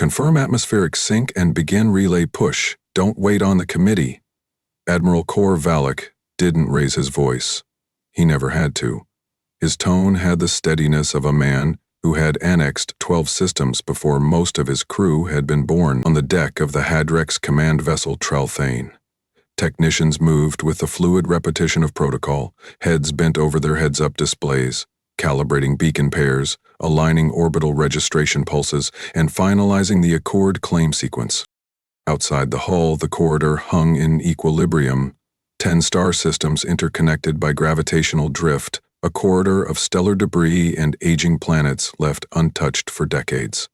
Confirm atmospheric sync and begin relay push. Don't wait on the committee. Admiral Kor Valak didn't raise his voice. He never had to. His tone had the steadiness of a man who had annexed 12 systems before most of his crew had been born on the deck of the Hadrex command vessel Trelthane. Technicians moved with the fluid repetition of protocol, heads bent over their heads-up displays, calibrating beacon pairs, aligning orbital registration pulses, and finalizing the Accord claim sequence. Outside the hull, the corridor hung in equilibrium, 10 star systems interconnected by gravitational drift, a corridor of stellar debris and aging planets left untouched for decades.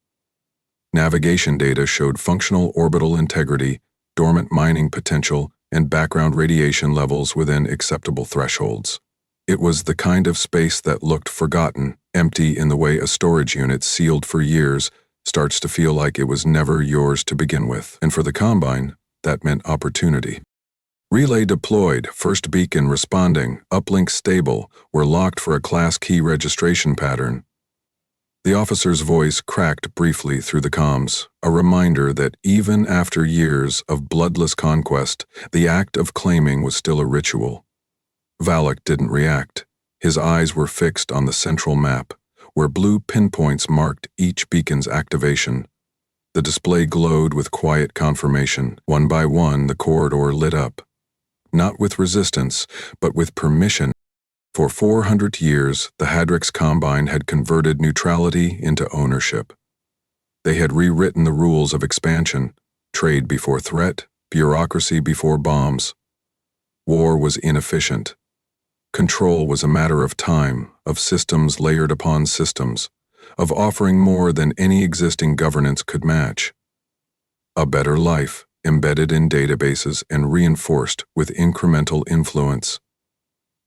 Navigation data showed functional orbital integrity, dormant mining potential, and background radiation levels within acceptable thresholds. It was the kind of space that looked forgotten, empty in the way a storage unit sealed for years starts to feel like it was never yours to begin with. And for the Combine, that meant opportunity. Relay deployed, first beacon responding, uplink stable, were locked for a class key registration pattern. The officer's voice cracked briefly through the comms, a reminder that even after years of bloodless conquest, the act of claiming was still a ritual. Valak didn't react. His eyes were fixed on the central map, where blue pinpoints marked each beacon's activation. The display glowed with quiet confirmation. One by one, the corridor lit up. Not with resistance, but with permission. For 400 years, the Hadrex Combine had converted neutrality into ownership. They had rewritten the rules of expansion, trade before threat, bureaucracy before bombs. War was inefficient. Control was a matter of time, of systems layered upon systems, of offering more than any existing governance could match. A better life, embedded in databases and reinforced with incremental influence.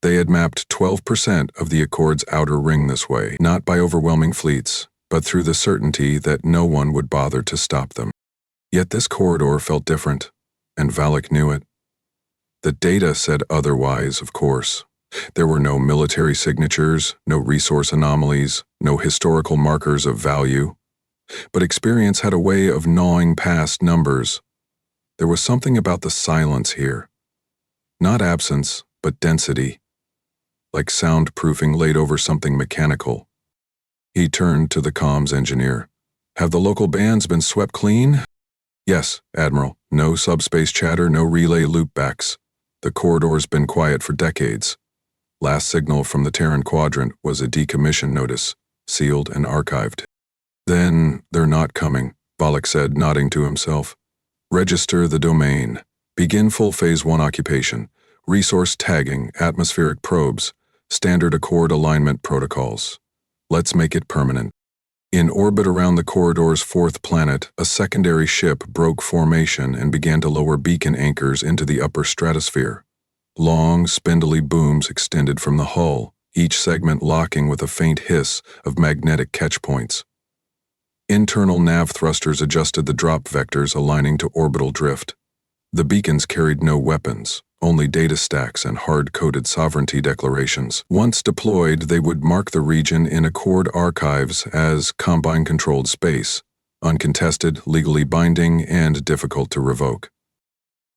They had mapped 12% of the Accord's outer ring this way, not by overwhelming fleets, but through the certainty that no one would bother to stop them. Yet this corridor felt different, and Valak knew it. The data said otherwise, of course. There were no military signatures, no resource anomalies, no historical markers of value. But experience had a way of gnawing past numbers. There was something about the silence here. Not absence, but density. Like soundproofing laid over something mechanical. He turned to the comms engineer. Have the local bands been swept clean? Yes, Admiral. No subspace chatter, no relay loopbacks. The corridor's been quiet for decades. Last signal from the Terran Quadrant was a decommission notice, sealed and archived. Then they're not coming, Valak said, nodding to himself. Register the domain. Begin full Phase 1 occupation. Resource tagging, atmospheric probes, standard Accord alignment protocols. Let's make it permanent. In orbit around the corridor's fourth planet, a secondary ship broke formation and began to lower beacon anchors into the upper stratosphere. Long, spindly booms extended from the hull, each segment locking with a faint hiss of magnetic catch points. Internal nav thrusters adjusted the drop vectors, aligning to orbital drift. The beacons carried no weapons, only data stacks and hard-coded sovereignty declarations. Once deployed, they would mark the region in Accord archives as Combine-controlled space, uncontested, legally binding, and difficult to revoke.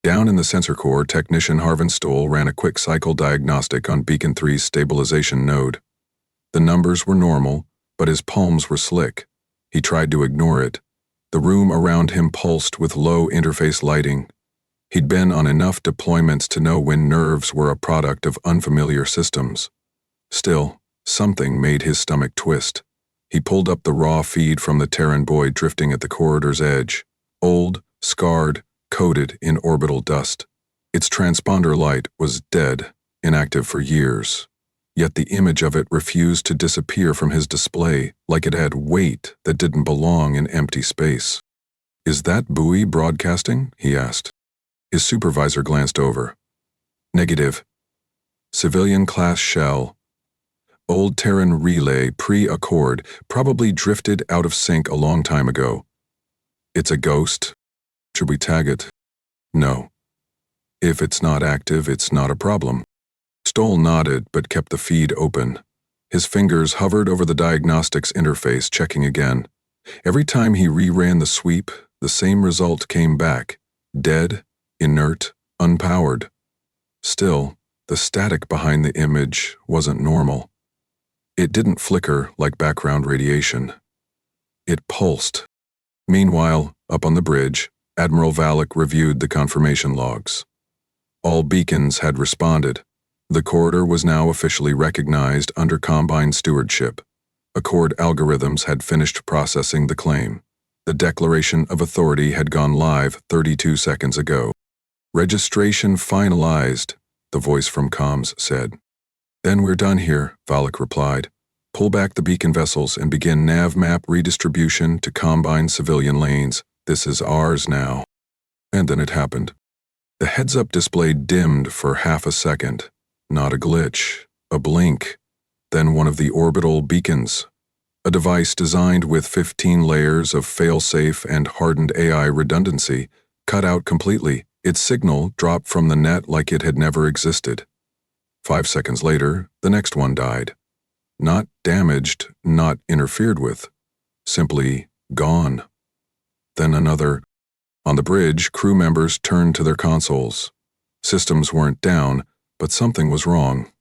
Down in the sensor core, technician Harvin Stoll ran a quick cycle diagnostic on Beacon 3's stabilization node. The numbers were normal, but his palms were slick. He tried to ignore it. The room around him pulsed with low interface lighting. He'd been on enough deployments to know when nerves were a product of unfamiliar systems. Still, something made his stomach twist. He pulled up the raw feed from the Terran boy drifting at the corridor's edge. Old, scarred, coated in orbital dust. Its transponder light was dead, inactive for years. Yet the image of it refused to disappear from his display, like it had weight that didn't belong in empty space. Is that buoy broadcasting? He asked. His supervisor glanced over. Negative. Civilian-class shell. Old Terran relay, pre-Accord, probably drifted out of sync a long time ago. It's a ghost. Should we tag it? No. If it's not active, it's not a problem. Stoll nodded but kept the feed open. His fingers hovered over the diagnostics interface, checking again. Every time he reran the sweep, the same result came back: dead, inert, unpowered. Still, the static behind the image wasn't normal. It didn't flicker like background radiation. It pulsed. Meanwhile, up on the bridge, Admiral Valak reviewed the confirmation logs. All beacons had responded. The corridor was now officially recognized under Combine stewardship. Accord algorithms had finished processing the claim. The declaration of authority had gone live 32 seconds ago. Registration finalized, the voice from comms said. Then we're done here, Valak replied. Pull back the beacon vessels and begin nav map redistribution to Combine civilian lanes. This is ours now. And then it happened. The heads-up display dimmed for half a second. Not a glitch, a blink. Then one of the orbital beacons, a device designed with 15 layers of fail-safe and hardened AI redundancy, cut out completely. Its signal dropped from the net like it had never existed. 5 seconds later, the next one died. Not damaged, not interfered with. Simply gone. Then another. On the bridge, crew members turned to their consoles. Systems weren't down, but something was wrong.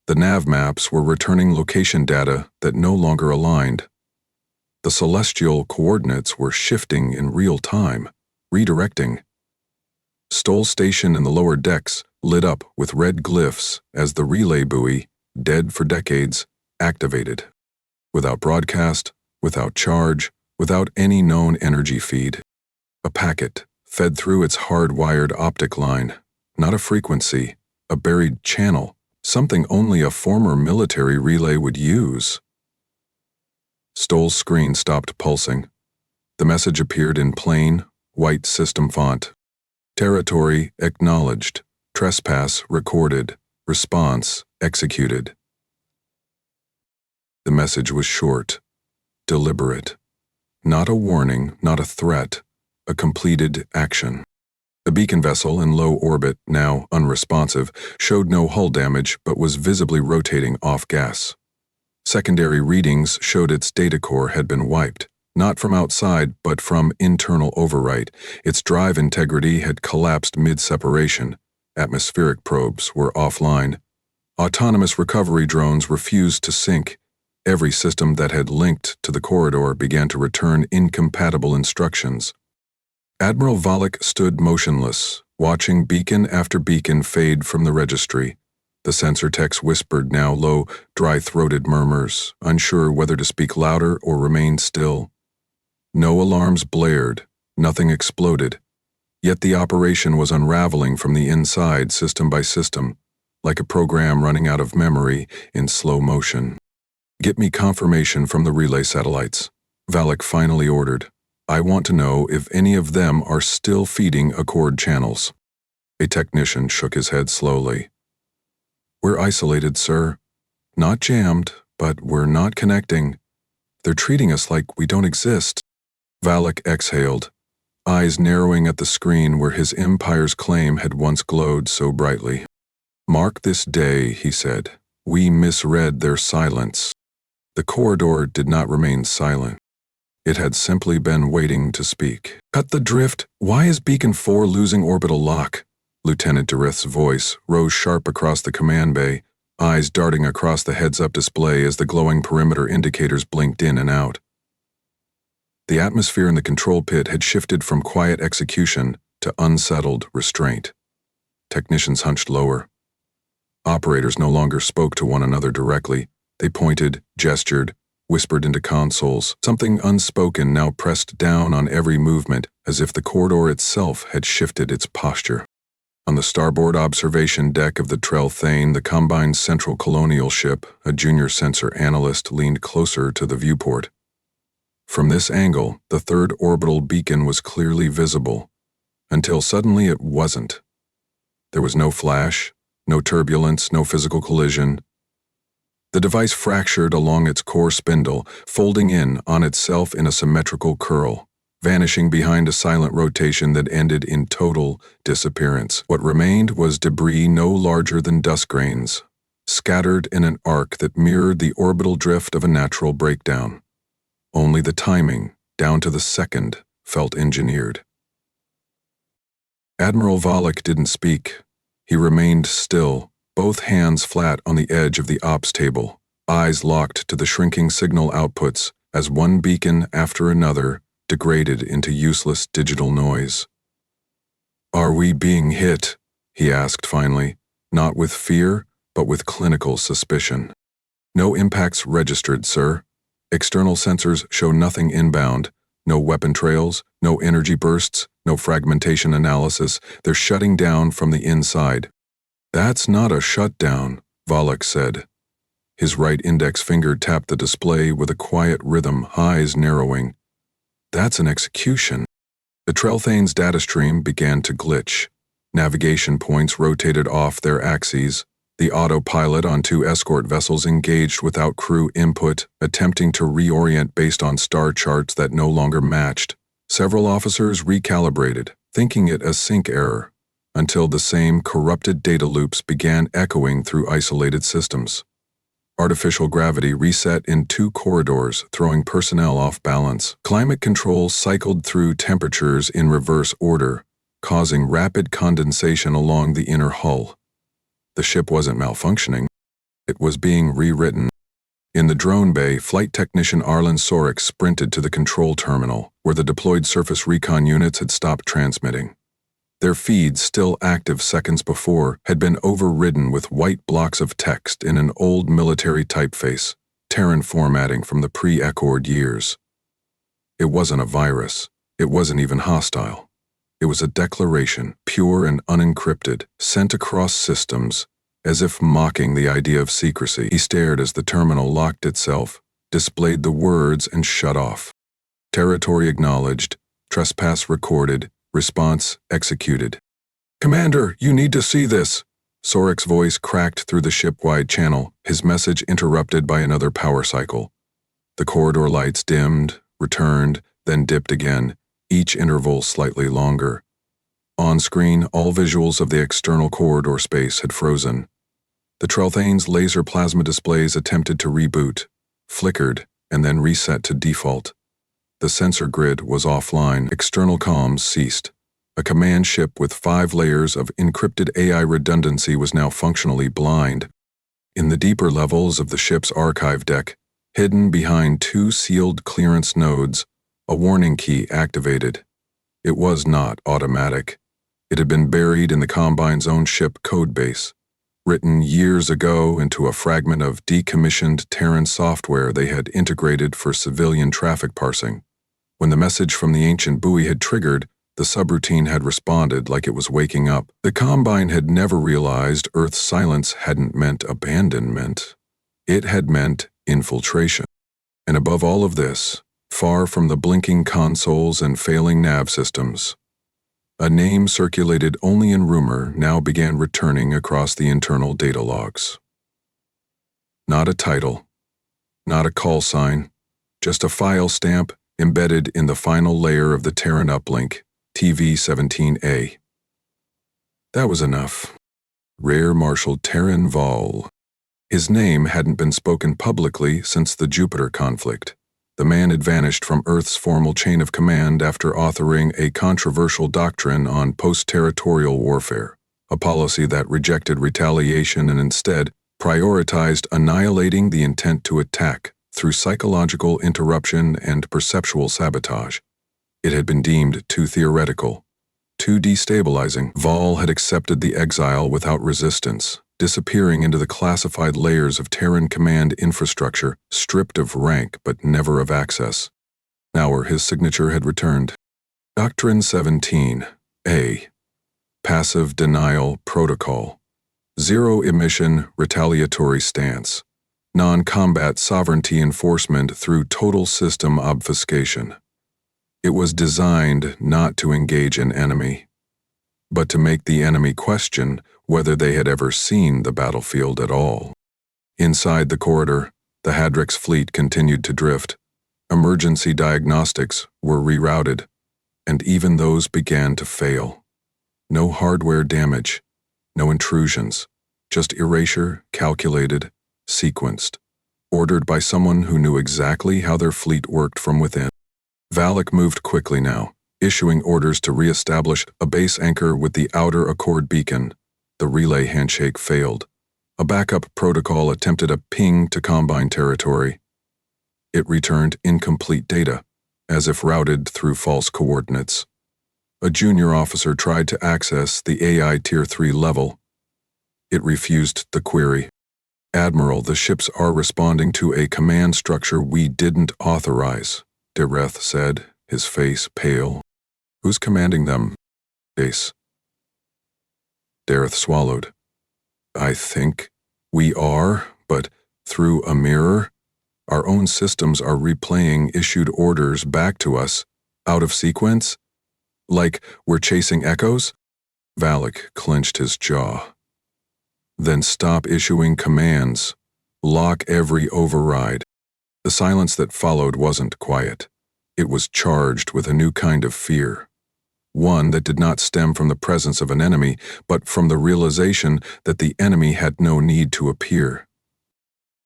The nav maps were returning location data that no longer aligned. The celestial coordinates were shifting in real time, redirecting. Stoll Station in the lower decks lit up with red glyphs as the relay buoy, dead for decades, activated. Without broadcast, without charge, without any known energy feed. A packet fed through its hard-wired optic line, not a frequency, a buried channel, something only a former military relay would use. Stoll's screen stopped pulsing. The message appeared in plain, white system font. Territory acknowledged. Trespass recorded. Response executed. The message was short, deliberate. Not a warning, not a threat, a completed action. The beacon vessel in low orbit, now unresponsive, showed no hull damage but was visibly rotating off gas. Secondary readings showed its data core had been wiped, not from outside but from internal overwrite. Its drive integrity had collapsed mid-separation. Atmospheric probes were offline. Autonomous recovery drones refused to sync. Every system that had linked to the corridor began to return incompatible instructions. Admiral Valak stood motionless, watching beacon after beacon fade from the registry. The sensor techs whispered now low, dry-throated murmurs, unsure whether to speak louder or remain still. No alarms blared, nothing exploded, yet the operation was unraveling from the inside system by system, like a program running out of memory in slow motion. Get me confirmation from the relay satellites, Valak finally ordered. I want to know if any of them are still feeding Accord channels. A technician shook his head slowly. We're isolated, sir. Not jammed, but we're not connecting. They're treating us like we don't exist. Valak exhaled, eyes narrowing at the screen where his empire's claim had once glowed so brightly. Mark this day, he said. We misread their silence. The corridor did not remain silent. It had simply been waiting to speak. Cut the drift. Why is Beacon 4 losing orbital lock? Lieutenant Durith's voice rose sharp across the command bay, eyes darting across the heads-up display as the glowing perimeter indicators blinked in and out. The atmosphere in the control pit had shifted from quiet execution to unsettled restraint. Technicians hunched lower. Operators no longer spoke to one another directly. They pointed, gestured, whispered into consoles. Something unspoken now pressed down on every movement, as if the corridor itself had shifted its posture. On the starboard observation deck of the Trell Thane, the Combine's central colonial ship, a junior sensor analyst leaned closer to the viewport. From this angle, the third orbital beacon was clearly visible, until suddenly it wasn't. There was no flash, no turbulence, no physical collision. The device fractured along its core spindle, folding in on itself in a symmetrical curl, vanishing behind a silent rotation that ended in total disappearance. What remained was debris no larger than dust grains, scattered in an arc that mirrored the orbital drift of a natural breakdown. Only the timing, down to the second, felt engineered. Admiral Valak didn't speak. He remained still, both hands flat on the edge of the ops table, eyes locked to the shrinking signal outputs as one beacon after another degraded into useless digital noise. "Are we being hit?" he asked finally, not with fear, but with clinical suspicion. "No impacts registered, sir. External sensors show nothing inbound. No weapon trails, no energy bursts, no fragmentation analysis. They're shutting down from the inside." "That's not a shutdown," Valak said. His right index finger tapped the display with a quiet rhythm, eyes narrowing. "That's an execution." The Trelthane's data stream began to glitch. Navigation points rotated off their axes. The autopilot on 2 escort vessels engaged without crew input, attempting to reorient based on star charts that no longer matched. Several officers recalibrated, thinking it a sync error, until the same corrupted data loops began echoing through isolated systems. Artificial gravity reset in 2 corridors, throwing personnel off balance. Climate control cycled through temperatures in reverse order, causing rapid condensation along the inner hull. The ship wasn't malfunctioning. It was being rewritten. In the drone bay, flight technician Arlen Sorik sprinted to the control terminal, where the deployed surface recon units had stopped transmitting. Their feeds, still active seconds before, had been overridden with white blocks of text in an old military typeface, Terran formatting from the pre-Accord years. It wasn't a virus. It wasn't even hostile. It was a declaration, pure and unencrypted, sent across systems, as if mocking the idea of secrecy. He stared as the terminal locked itself, displayed the words, and shut off. Territory acknowledged, trespass recorded, response executed. "Commander, you need to see this." Sorik's voice cracked through the ship-wide channel, his message interrupted by another power cycle. The corridor lights dimmed, returned, then dipped again, each interval slightly longer. On screen, all visuals of the external corridor space had frozen. The Trelthane's laser plasma displays attempted to reboot, flickered, and then reset to default. The sensor grid was offline, external comms ceased. A command ship with 5 layers of encrypted AI redundancy was now functionally blind. In the deeper levels of the ship's archive deck, hidden behind 2 sealed clearance nodes, a warning key activated. It was not automatic. It had been buried in the Combine's own ship codebase, written years ago into a fragment of decommissioned Terran software they had integrated for civilian traffic parsing. When the message from the ancient buoy had triggered, the subroutine had responded like it was waking up. The Combine had never realized Earth's silence hadn't meant abandonment. It had meant infiltration. And above all of this, far from the blinking consoles and failing nav systems, a name circulated only in rumor now began returning across the internal data logs. Not a title, not a call sign, just a file stamp embedded in the final layer of the Terran uplink, TV-17A. That was enough. Rear Marshal Terran Vol. His name hadn't been spoken publicly since the Jupiter conflict. The man had vanished from Earth's formal chain of command after authoring a controversial doctrine on post-territorial warfare, a policy that rejected retaliation and instead prioritized annihilating the intent to attack through psychological interruption and perceptual sabotage. It had been deemed too theoretical, too destabilizing. Vol had accepted the exile without resistance, disappearing into the classified layers of Terran command infrastructure, stripped of rank but never of access. Now his signature had returned. Doctrine 17, A. Passive Denial Protocol. Zero emission retaliatory stance. Non-combat sovereignty enforcement through total system obfuscation. It was designed not to engage an enemy, but to make the enemy question whether they had ever seen the battlefield at all. Inside the corridor, the Hadrix fleet continued to drift. Emergency diagnostics were rerouted, and even those began to fail. No hardware damage, no intrusions, just erasure, calculated, sequenced. ordered by someone who knew exactly how their fleet worked from within. Valak moved quickly now, issuing orders to re-establish a base anchor with the outer Accord beacon. The relay handshake failed. A backup protocol attempted a ping to Combine territory. It returned incomplete data, as if routed through false coordinates. A junior officer tried to access the AI Tier 3 level. It refused the query. "Admiral, the ships are responding to a command structure we didn't authorize," Dereth said, his face pale. "Who's commanding them?" Ace. Dereth swallowed. "I think we are, but through a mirror. Our own systems are replaying issued orders back to us, out of sequence. Like we're chasing echoes?" Valak clenched his jaw. "Then stop issuing commands. Lock every override." The silence that followed wasn't quiet. It was charged with a new kind of fear. One that did not stem from the presence of an enemy, but from the realization that the enemy had no need to appear.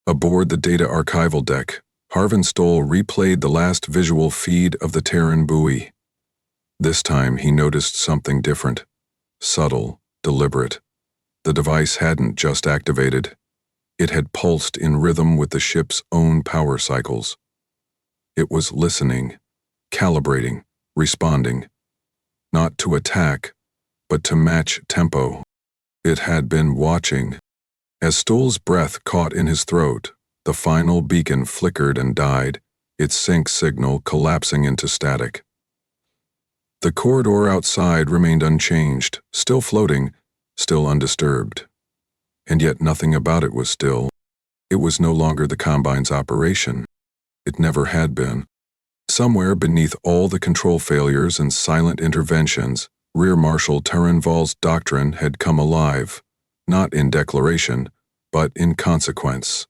Aboard the data archival deck, Harvin Stoll replayed the last visual feed of the Terran buoy. This time he noticed something different. Subtle, deliberate. The device hadn't just activated. It had pulsed in rhythm with the ship's own power cycles. It was listening, calibrating, responding. Not to attack, but to match tempo. It had been watching. As Stoll's breath caught in his throat, the final beacon flickered and died, its sync signal collapsing into static. The corridor outside remained unchanged, still floating, still undisturbed. And yet nothing about it was still. It was no longer the Combine's operation. It never had been. Somewhere beneath all the control failures and silent interventions, Rear Marshal Turinval's doctrine had come alive, not in declaration, but in consequence.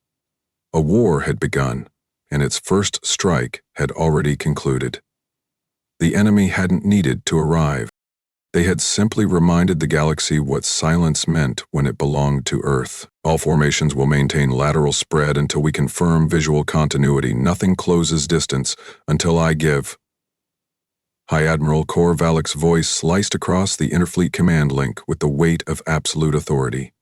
A war had begun, and its first strike had already concluded. The enemy hadn't needed to arrive. They had simply reminded the galaxy what silence meant when it belonged to Earth. "All formations will maintain lateral spread until we confirm visual continuity. Nothing closes distance until I give." High Admiral Kor Valak's voice sliced across the Interfleet command link with the weight of absolute authority.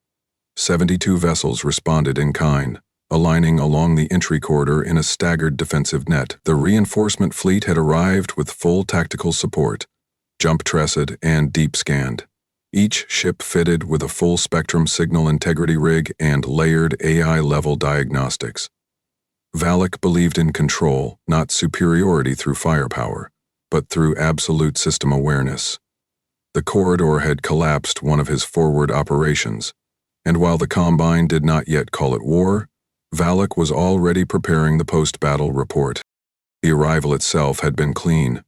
72 vessels responded in kind, aligning along the entry corridor in a staggered defensive net. The reinforcement fleet had arrived with full tactical support, jump-tressed and deep-scanned. Each ship fitted with a full-spectrum signal integrity rig and layered AI-level diagnostics. Valak believed in control, not superiority through firepower, but through absolute system awareness. The corridor had collapsed one of his forward operations, and while the Combine did not yet call it war, Valak was already preparing the post-battle report. The arrival itself had been clean.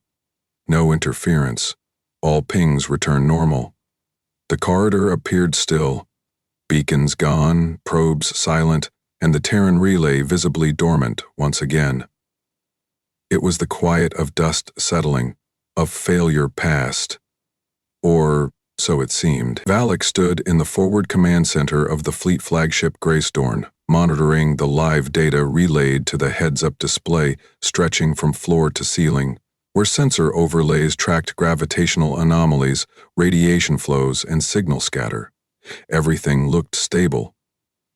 No interference. All pings returned normal. The corridor appeared still. Beacons gone, probes silent, and the Terran relay visibly dormant once again. It was the quiet of dust settling, of failure past. Or so it seemed. Valak stood in the forward command center of the fleet flagship Greystorm, monitoring the live data relayed to the heads-up display stretching from floor to ceiling, where sensor overlays tracked gravitational anomalies, radiation flows, and signal scatter. Everything looked stable.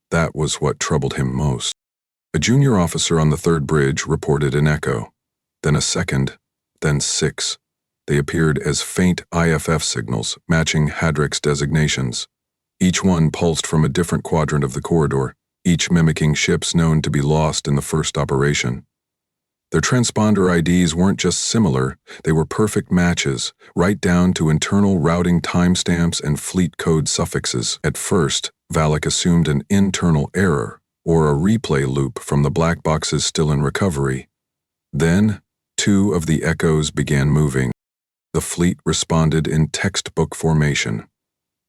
That was what troubled him most. A junior officer on the third bridge reported an echo, then a second, then 6. They appeared as faint IFF signals, matching Hadrick's designations. Each one pulsed from a different quadrant of the corridor, each mimicking ships known to be lost in the first operation. Their transponder IDs weren't just similar, they were perfect matches, right down to internal routing timestamps and fleet code suffixes. At first, Valak assumed an internal error, or a replay loop from the black boxes still in recovery. Then, 2 of the echoes began moving. The fleet responded in textbook formation.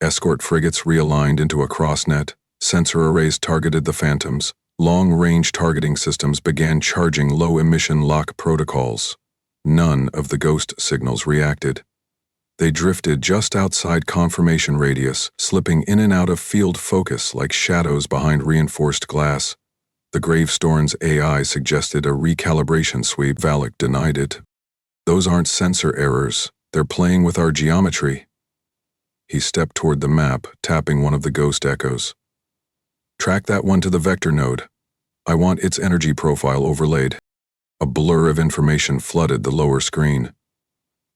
Escort frigates realigned into a crossnet, sensor arrays targeted the Phantoms, long-range targeting systems began charging low-emission lock protocols. None of the ghost signals reacted. They drifted just outside confirmation radius, slipping in and out of field focus like shadows behind reinforced glass. The Gravestone's AI suggested a recalibration sweep. Valak denied it. Those aren't sensor errors. They're playing with our geometry. He stepped toward the map, tapping one of the ghost echoes. Track that one to the vector node. I want its energy profile overlaid. A blur of information flooded the lower screen.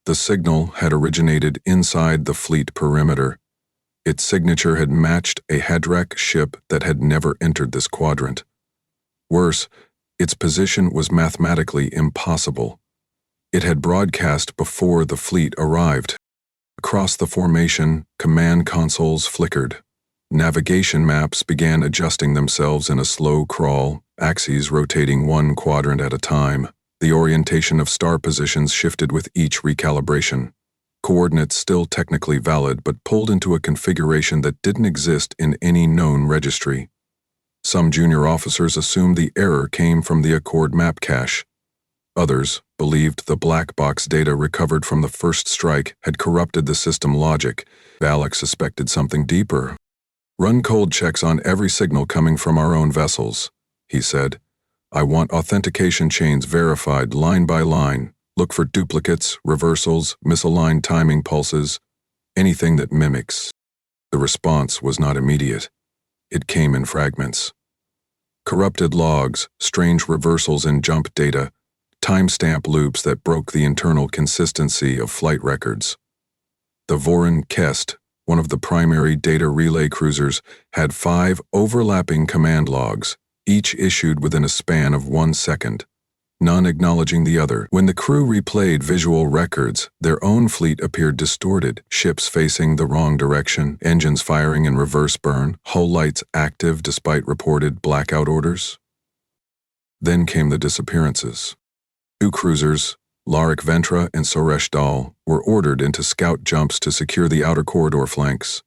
The signal had originated inside the fleet perimeter. Its signature had matched a Hadrak ship that had never entered this quadrant. Worse, its position was mathematically impossible. It had broadcast before the fleet arrived. Across the formation, command consoles flickered. Navigation maps began adjusting themselves in a slow crawl, axes rotating one quadrant at a time. The orientation of star positions shifted with each recalibration. Coordinates still technically valid, but pulled into a configuration that didn't exist in any known registry. Some junior officers assumed the error came from the Accord map cache. Others believed the black box data recovered from the first strike had corrupted the system logic. Valak suspected something deeper. Run cold checks on every signal coming from our own vessels, he said. I want authentication chains verified line by line. Look for duplicates, reversals, misaligned timing pulses, anything that mimics. The response was not immediate. It came in fragments. Corrupted logs, strange reversals in jump data, timestamp loops that broke the internal consistency of flight records. The Voron Kest, one of the primary data relay cruisers, had 5 overlapping command logs, each issued within a span of 1 second, none acknowledging the other. When the crew replayed visual records, their own fleet appeared distorted, ships facing the wrong direction, engines firing in reverse burn, hull lights active despite reported blackout orders. Then came the disappearances. 2 cruisers, Larik Ventra and Soresh Dal, were ordered into scout jumps to secure the outer corridor flanks.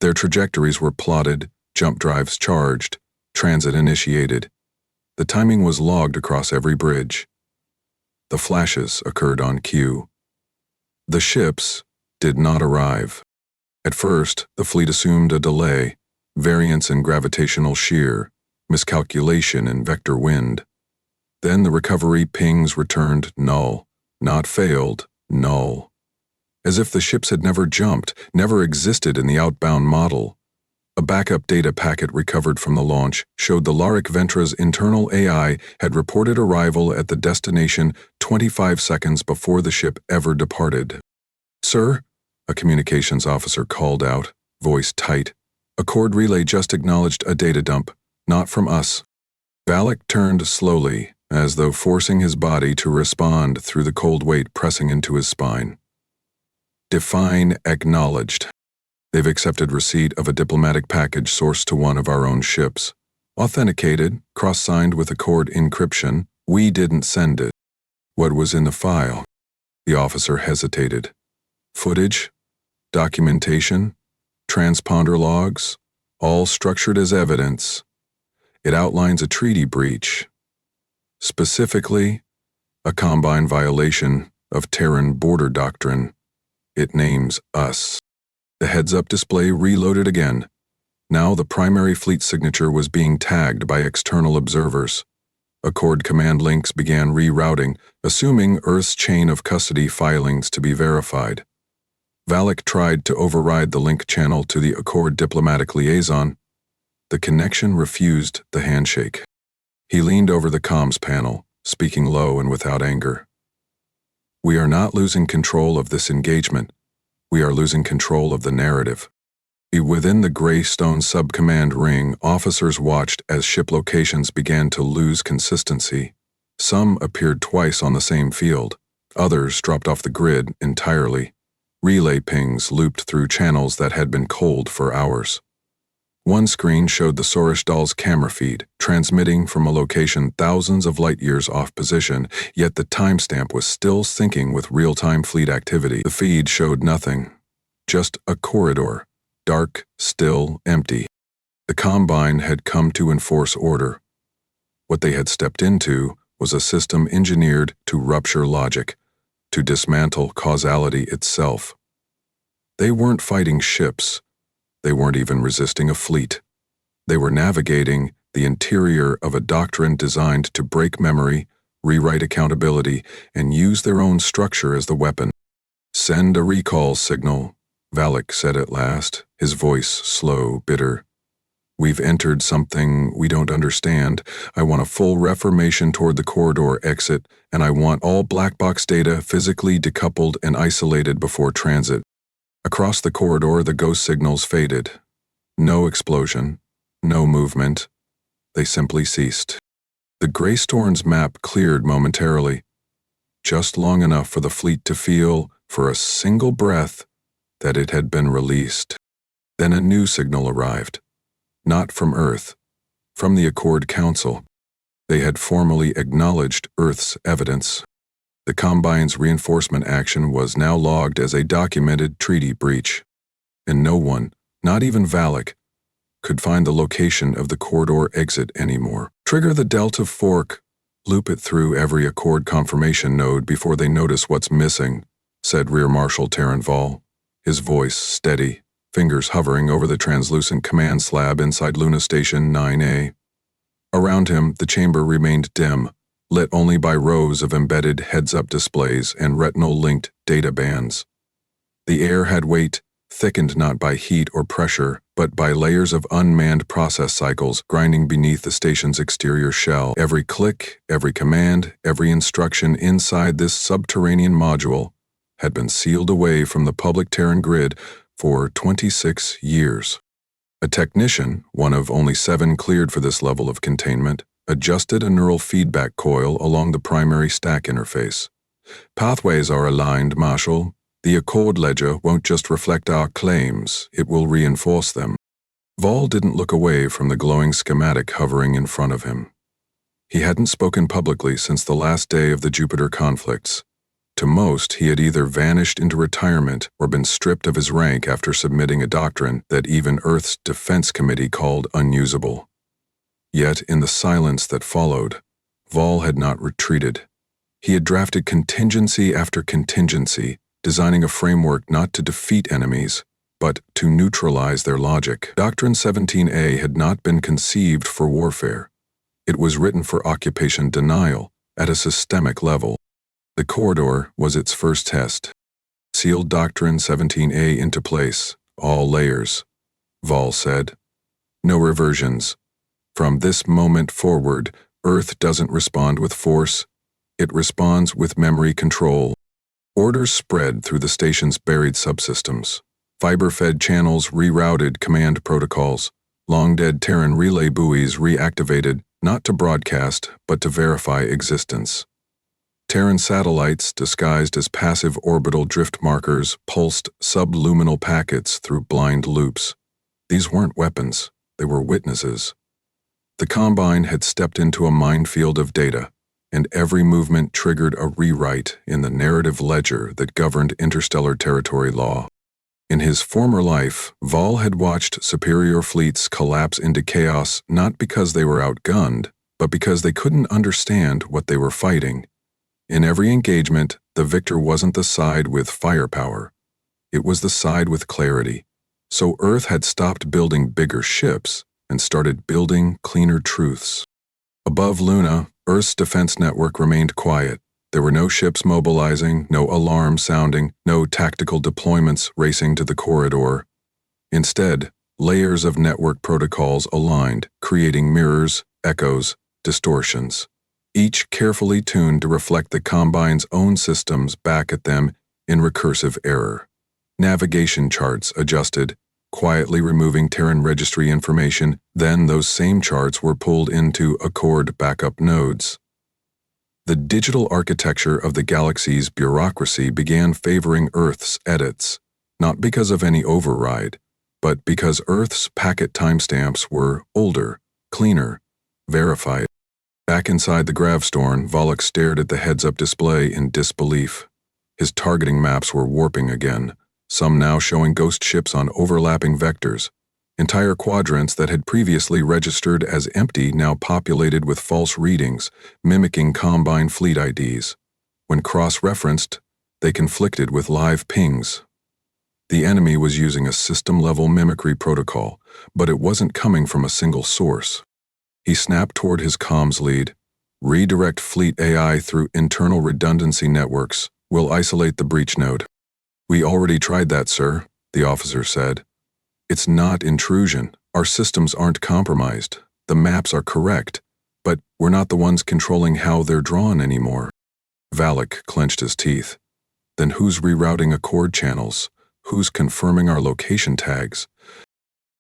Their trajectories were plotted, jump drives charged, transit initiated. The timing was logged across every bridge. The flashes occurred on cue. The ships did not arrive. At first, the fleet assumed a delay, variance in gravitational shear, miscalculation in vector wind. Then the recovery pings returned null, not failed, null. As if the ships had never jumped, never existed in the outbound model. A backup data packet recovered from the launch showed the Larik Ventra's internal AI had reported arrival at the destination 25 seconds before the ship ever departed. Sir, a communications officer called out, voice tight. Accord relay just acknowledged a data dump, not from us. Valak turned slowly, as though forcing his body to respond through the cold weight pressing into his spine. Define acknowledged. They've accepted receipt of a diplomatic package sourced to one of our own ships. Authenticated, cross-signed with Accord encryption, we didn't send it. What was in the file? The officer hesitated. Footage? Documentation? Transponder logs? All structured as evidence. It outlines a treaty breach. Specifically, a combine violation of Terran border doctrine. It names us. The heads-up display reloaded again. Now the primary fleet signature was being tagged by external observers. Accord command links began rerouting, assuming Earth's chain of custody filings to be verified. Valak tried to override the link channel to the Accord diplomatic liaison. The connection refused the handshake. He leaned over the comms panel, speaking low and without anger. We are not losing control of this engagement. We are losing control of the narrative. Within the Greystone subcommand ring, officers watched as ship locations began to lose consistency. Some appeared twice on the same field. Others dropped off the grid entirely. Relay pings looped through channels that had been cold for hours. One screen showed the Soresh Dal's camera feed, transmitting from a location thousands of light-years off position, yet the timestamp was still syncing with real-time fleet activity. The feed showed nothing. Just a corridor, dark, still, empty. The Combine had come to enforce order. What they had stepped into was a system engineered to rupture logic, to dismantle causality itself. They weren't fighting ships. They weren't even resisting a fleet. They were navigating the interior of a doctrine designed to break memory, rewrite accountability, and use their own structure as the weapon. "Send a recall signal," Valak said at last, his voice slow, bitter. "We've entered something we don't understand. I want a full reformation toward the corridor exit, and I want all black box data physically decoupled and isolated before transit." Across the corridor, the ghost signals faded. No explosion, no movement. They simply ceased. The Greystorm's map cleared momentarily, just long enough for the fleet to feel, for a single breath, that it had been released. Then a new signal arrived. Not from Earth, from the Accord Council. They had formally acknowledged Earth's evidence. The Combine's reinforcement action was now logged as a documented treaty breach, and no one, not even Valak, could find the location of the corridor exit anymore. "Trigger the Delta Fork, loop it through every Accord confirmation node before they notice what's missing," said Rear Marshal Terran Vol, his voice steady, fingers hovering over the translucent command slab inside Luna Station 9A. Around him, the chamber remained dim, lit only by rows of embedded heads-up displays and retinal-linked data bands. The air had weight, thickened not by heat or pressure, but by layers of unmanned process cycles grinding beneath the station's exterior shell. Every click, every command, every instruction inside this subterranean module had been sealed away from the public Terran grid for 26 years. A technician, one of only 7 cleared for this level of containment, adjusted a neural feedback coil along the primary stack interface. "Pathways are aligned, Marshal. The Accord ledger won't just reflect our claims, it will reinforce them." Vol didn't look away from the glowing schematic hovering in front of him. He hadn't spoken publicly since the last day of the Jupiter conflicts. To most, he had either vanished into retirement or been stripped of his rank after submitting a doctrine that even Earth's Defense Committee called unusable. Yet, in the silence that followed, Vol had not retreated. He had drafted contingency after contingency, designing a framework not to defeat enemies, but to neutralize their logic. Doctrine 17A had not been conceived for warfare. It was written for occupation denial at a systemic level. The corridor was its first test. "Sealed Doctrine 17A into place, all layers," Vol said. "No reversions. From this moment forward, Earth doesn't respond with force, it responds with memory control." Orders spread through the station's buried subsystems. Fiber-fed channels rerouted command protocols. Long-dead Terran relay buoys reactivated, not to broadcast, but to verify existence. Terran satellites, disguised as passive orbital drift markers, pulsed subluminal packets through blind loops. These weren't weapons, they were witnesses. The Combine had stepped into a minefield of data, and every movement triggered a rewrite in the narrative ledger that governed interstellar territory law. In his former life, Vol had watched superior fleets collapse into chaos not because they were outgunned, but because they couldn't understand what they were fighting. In every engagement, the victor wasn't the side with firepower. It was the side with clarity. So Earth had stopped building bigger ships and started building cleaner truths. Above Luna, Earth's defense network remained quiet. There were no ships mobilizing, no alarms sounding, no tactical deployments racing to the corridor. Instead, layers of network protocols aligned, creating mirrors, echoes, distortions, each carefully tuned to reflect the Combine's own systems back at them in recursive error. Navigation charts adjusted, quietly removing Terran registry information, then those same charts were pulled into Accord backup nodes. The digital architecture of the galaxy's bureaucracy began favoring Earth's edits, not because of any override, but because Earth's packet timestamps were older, cleaner, verified. Back inside the Gravstorm, Valak stared at the heads-up display in disbelief. His targeting maps were warping again, some now showing ghost ships on overlapping vectors. Entire quadrants that had previously registered as empty now populated with false readings, mimicking Combine fleet IDs. When cross-referenced, they conflicted with live pings. The enemy was using a system-level mimicry protocol, but it wasn't coming from a single source. He snapped toward his comms lead. Redirect fleet AI through internal redundancy networks. We'll isolate the breach node. We already tried that, sir, the officer said. It's not intrusion. Our systems aren't compromised. The maps are correct, but we're not the ones controlling how they're drawn anymore. Valak clenched his teeth. Then who's rerouting Accord channels? Who's confirming our location tags?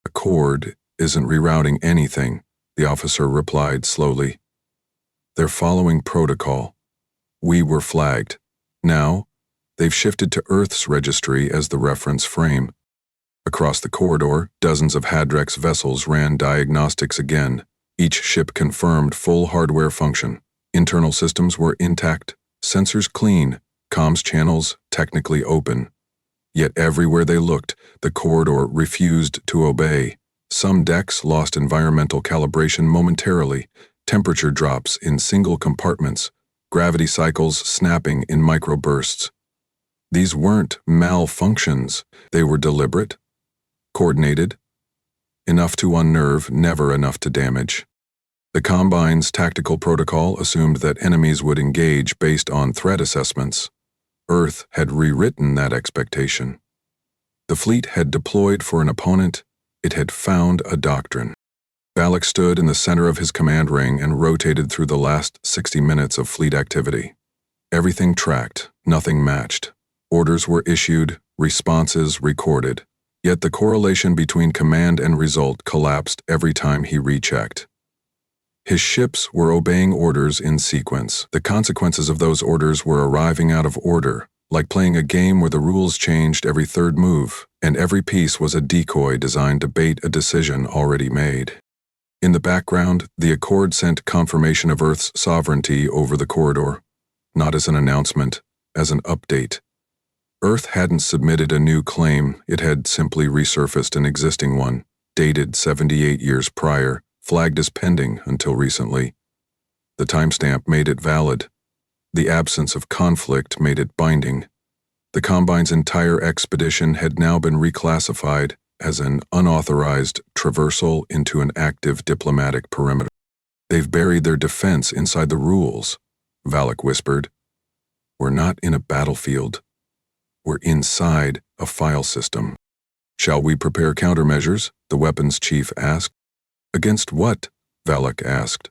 Accord isn't rerouting anything, the officer replied slowly. They're following protocol. We were flagged. Now, they've shifted to Earth's registry as the reference frame. Across the corridor, dozens of Hadrex vessels ran diagnostics again. Each ship confirmed full hardware function. Internal systems were intact, sensors clean, comms channels technically open. Yet everywhere they looked, the corridor refused to obey. Some decks lost environmental calibration momentarily, temperature drops in single compartments, gravity cycles snapping in microbursts. These weren't malfunctions, they were deliberate, coordinated, enough to unnerve, never enough to damage. The Combine's tactical protocol assumed that enemies would engage based on threat assessments. Earth had rewritten that expectation. The fleet had deployed for an opponent, it had found a doctrine. Valak stood in the center of his command ring and rotated through the last 60 minutes of fleet activity. Everything tracked, nothing matched. Orders were issued, responses recorded. Yet the correlation between command and result collapsed every time he rechecked. His ships were obeying orders in sequence. The consequences of those orders were arriving out of order, like playing a game where the rules changed every third move, and every piece was a decoy designed to bait a decision already made. In the background, the Accord sent confirmation of Earth's sovereignty over the corridor, not as an announcement, as an update. Earth hadn't submitted a new claim, it had simply resurfaced an existing one, dated 78 years prior, flagged as pending until recently. The timestamp made it valid. The absence of conflict made it binding. The Combine's entire expedition had now been reclassified as an unauthorized traversal into an active diplomatic perimeter. They've buried their defense inside the rules, Valak whispered. We're not in a battlefield. We're inside a file system. Shall we prepare countermeasures? The weapons chief asked. Against what? Valak asked.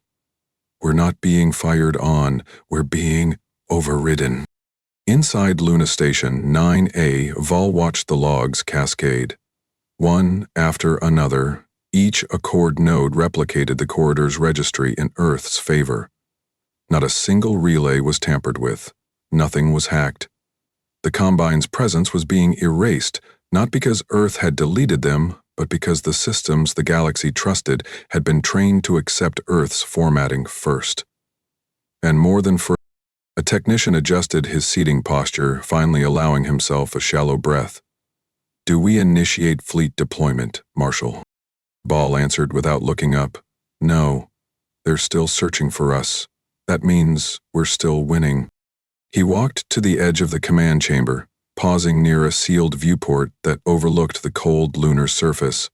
We're not being fired on, we're being overridden. Inside Luna Station 9A, Vol watched the logs cascade. One after another, each Accord node replicated the corridor's registry in Earth's favor. Not a single relay was tampered with. Nothing was hacked. The Combine's presence was being erased, not because Earth had deleted them, but because the systems the galaxy trusted had been trained to accept Earth's formatting first. And more than first, a technician adjusted his seating posture, finally allowing himself a shallow breath. Do we initiate fleet deployment, Marshal? Ball answered without looking up. No, they're still searching for us. That means we're still winning. He walked to the edge of the command chamber, pausing near a sealed viewport that overlooked the cold lunar surface.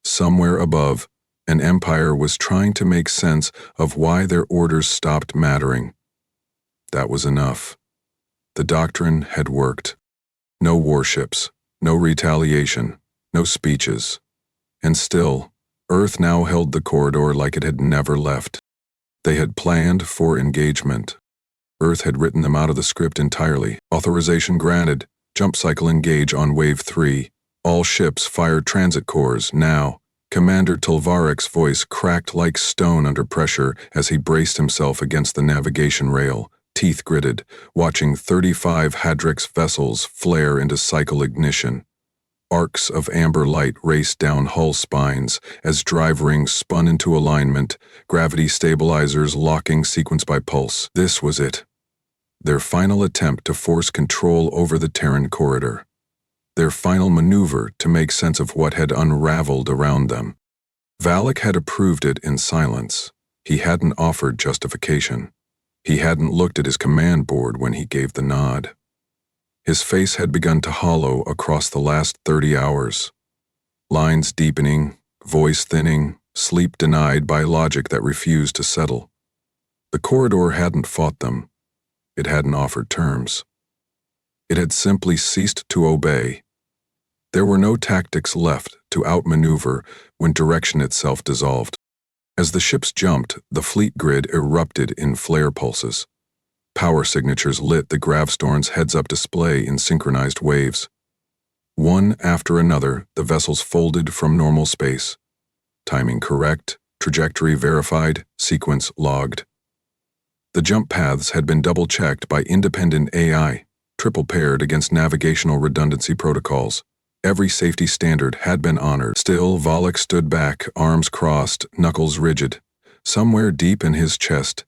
Somewhere above, an empire was trying to make sense of why their orders stopped mattering. That was enough. The doctrine had worked. No warships, no retaliation, no speeches. And still, Earth now held the corridor like it had never left. They had planned for engagement. Earth had written them out of the script entirely. Authorization granted. Jump cycle engage on Wave 3. All ships fired transit cores, now. Commander Tulvarek's voice cracked like stone under pressure as he braced himself against the navigation rail, teeth gritted, watching 35 Hadrex vessels flare into cycle ignition. Arcs of amber light raced down hull spines as drive rings spun into alignment, gravity stabilizers locking sequence by pulse. This was it. Their final attempt to force control over the Terran corridor. Their final maneuver to make sense of what had unraveled around them. Valak had approved it in silence. He hadn't offered justification. He hadn't looked at his command board when he gave the nod. His face had begun to hollow across the last 30 hours. Lines deepening, voice thinning, sleep denied by logic that refused to settle. The corridor hadn't fought them. It hadn't offered terms. It had simply ceased to obey. There were no tactics left to outmaneuver when direction itself dissolved. As the ships jumped, the fleet grid erupted in flare pulses. Power signatures lit the Gravstorn's heads-up display in synchronized waves. One after another, the vessels folded from normal space. Timing correct, trajectory verified, sequence logged. The jump paths had been double-checked by independent AI, triple-paired against navigational redundancy protocols. Every safety standard had been honored. Still, Valak stood back, arms crossed, knuckles rigid. Somewhere deep in his chest,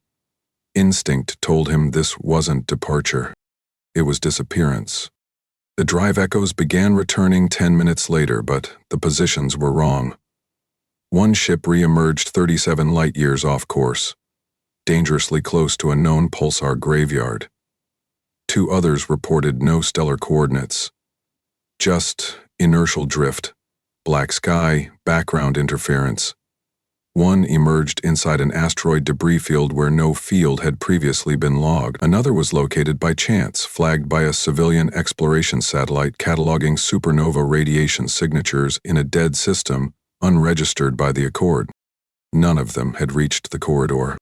instinct told him this wasn't departure. It was disappearance. The drive echoes began returning 10 minutes later, but the positions were wrong. One ship re-emerged 37 light-years off course, dangerously close to a known pulsar graveyard. Two others reported no stellar coordinates. Just inertial drift, black sky, background interference. One emerged inside an asteroid debris field where no field had previously been logged. Another was located by chance, flagged by a civilian exploration satellite cataloging supernova radiation signatures in a dead system unregistered by the Accord. None of them had reached the corridor.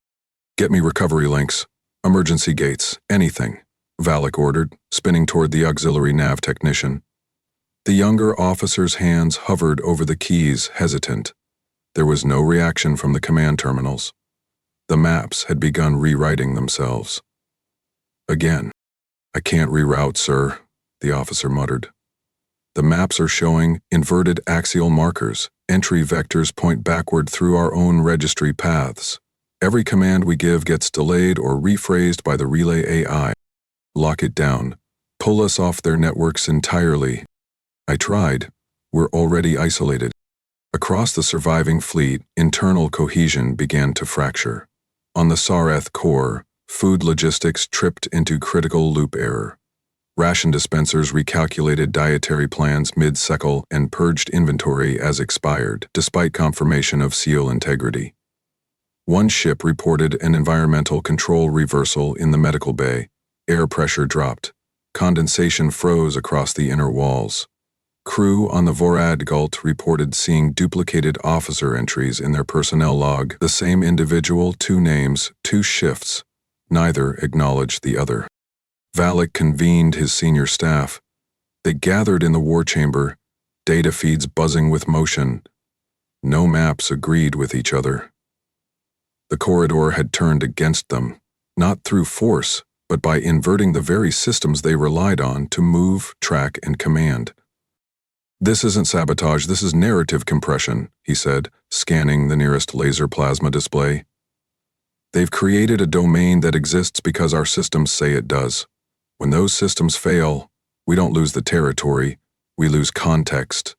"Get me recovery links, emergency gates, anything," Valak ordered, spinning toward the auxiliary nav technician. The younger officer's hands hovered over the keys, hesitant. There was no reaction from the command terminals. The maps had begun rewriting themselves. "Again, I can't reroute, sir," the officer muttered. "The maps are showing inverted axial markers. Entry vectors point backward through our own registry paths. Every command we give gets delayed or rephrased by the relay AI. Lock it down. Pull us off their networks entirely." "I tried. We're already isolated." Across the surviving fleet, internal cohesion began to fracture. On the Sareth core, food logistics tripped into critical loop error. Ration dispensers recalculated dietary plans mid-cycle and purged inventory as expired, despite confirmation of seal integrity. One ship reported an environmental control reversal in the medical bay. Air pressure dropped. Condensation froze across the inner walls. Crew on the Vorad Gult reported seeing duplicated officer entries in their personnel log. The same individual, two names, two shifts. Neither acknowledged the other. Valak convened his senior staff. They gathered in the war chamber, data feeds buzzing with motion. No maps agreed with each other. The corridor had turned against them, not through force, but by inverting the very systems they relied on to move, track, and command. "This isn't sabotage, this is narrative compression," he said, scanning the nearest laser plasma display. "They've created a domain that exists because our systems say it does. When those systems fail, we don't lose the territory, we lose context.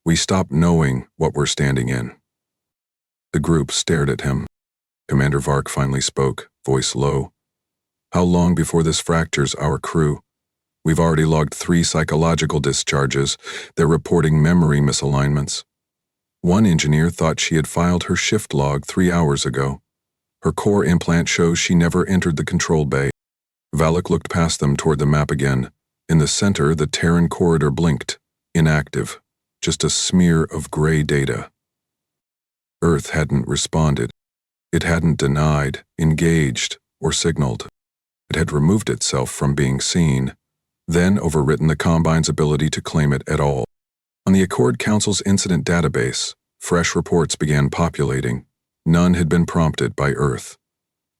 We stop knowing what we're standing in." The group stared at him. Commander Vark finally spoke, voice low. "How long before this fractures our crew? We've already logged 3 psychological discharges. They're reporting memory misalignments. One engineer thought she had filed her shift log 3 hours ago. Her core implant shows she never entered the control bay." Valak looked past them toward the map again. In the center, the Terran corridor blinked, inactive, just a smear of gray data. Earth hadn't responded. It hadn't denied, engaged, or signaled. It had removed itself from being seen, then overwritten the Combine's ability to claim it at all. On the Accord Council's incident database, fresh reports began populating. None had been prompted by Earth.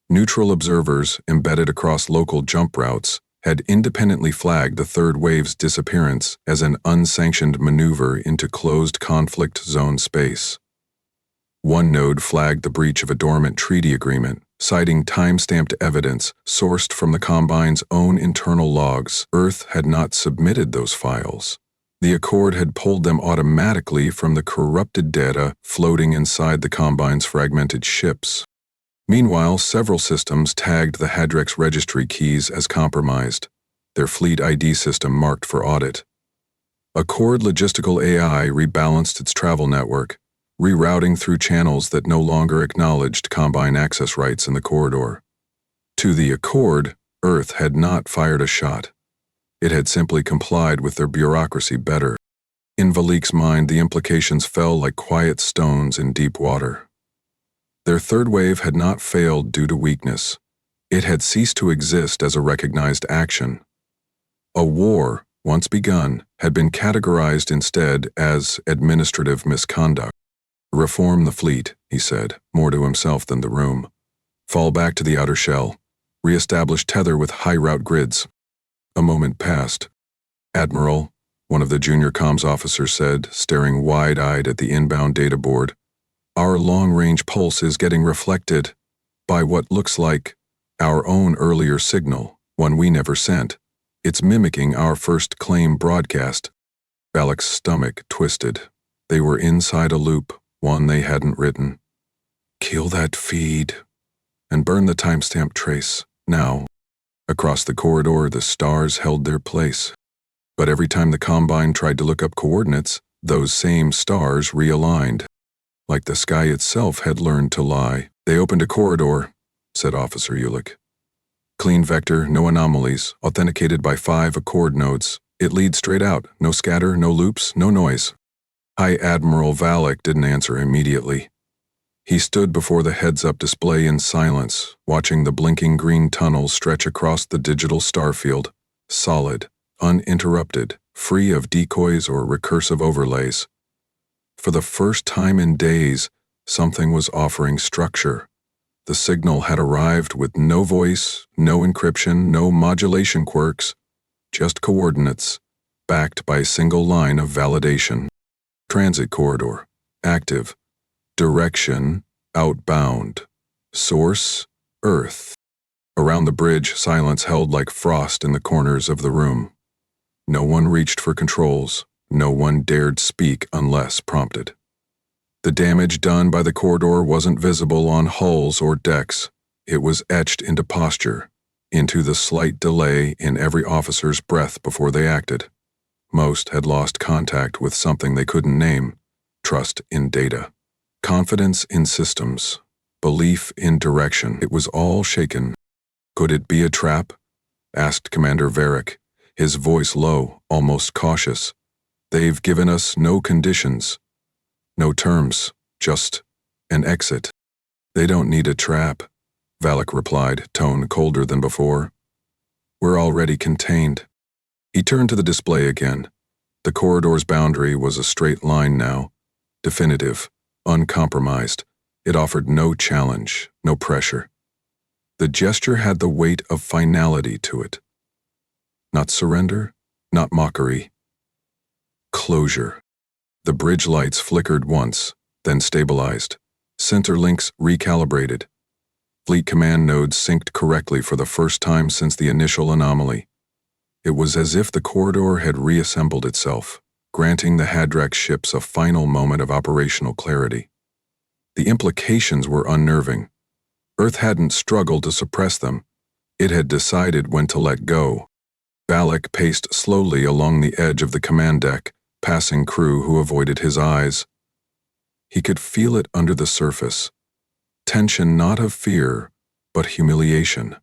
Neutral observers, embedded across local jump routes, had independently flagged the third wave's disappearance as an unsanctioned maneuver into closed conflict zone space. One node flagged the breach of a dormant treaty agreement, citing time-stamped evidence sourced from the Combine's own internal logs. Earth had not submitted those files. The Accord had pulled them automatically from the corrupted data floating inside the Combine's fragmented ships. Meanwhile, several systems tagged the Hadrex registry keys as compromised, their fleet ID system marked for audit. Accord logistical AI rebalanced its travel network, rerouting through channels that no longer acknowledged Combine access rights in the corridor. To the Accord, Earth had not fired a shot. It had simply complied with their bureaucracy better. In Valik's mind, the implications fell like quiet stones in deep water. Their third wave had not failed due to weakness. It had ceased to exist as a recognized action. A war, once begun, had been categorized instead as administrative misconduct. Reform the fleet, he said, more to himself than the room. Fall back to the outer shell. Re-establish tether with high route grids. A moment passed. Admiral, one of the junior comms officers said, staring wide-eyed at the inbound data board, our long-range pulse is getting reflected by what looks like our own earlier signal, one we never sent. It's mimicking our first claim broadcast. Valak's stomach twisted. They were inside a loop, one they hadn't written. Kill that feed and burn the timestamp trace, now. Across the corridor, the stars held their place. But every time the Combine tried to look up coordinates, those same stars realigned. Like the sky itself had learned to lie. They opened a corridor, said Officer Ulick. Clean vector, no anomalies, authenticated by 5 Accord nodes. It leads straight out, no scatter, no loops, no noise. High Admiral Valak didn't answer immediately. He stood before the heads-up display in silence, watching the blinking green tunnel stretch across the digital starfield, solid, uninterrupted, free of decoys or recursive overlays. For the first time in days, something was offering structure. The signal had arrived with no voice, no encryption, no modulation quirks, just coordinates, backed by a single line of validation. Transit corridor, active. Direction, outbound. Source, Earth. Around the bridge, silence held like frost in the corners of the room. No one reached for controls. No one dared speak unless prompted. The damage done by the corridor wasn't visible on hulls or decks. It was etched into posture, into the slight delay in every officer's breath before they acted. Most had lost contact with something they couldn't name. Trust in data. Confidence in systems. Belief in direction. It was all shaken. Could it be a trap? Asked Commander Varric, his voice low, almost cautious. They've given us no conditions. No terms, just an exit. They don't need a trap, Valak replied, tone colder than before. We're already contained. He turned to the display again. The corridor's boundary was a straight line now, definitive, uncompromised. It offered no challenge, no pressure. The gesture had the weight of finality to it. Not surrender, not mockery. Closure. The bridge lights flickered once, then stabilized. Center links recalibrated. Fleet command nodes synced correctly for the first time since the initial anomaly. It was as if the corridor had reassembled itself, granting the Hadrax ships a final moment of operational clarity. The implications were unnerving. Earth hadn't struggled to suppress them. It had decided when to let go. Valak paced slowly along the edge of the command deck, passing crew who avoided his eyes. He could feel it under the surface. Tension not of fear, but humiliation.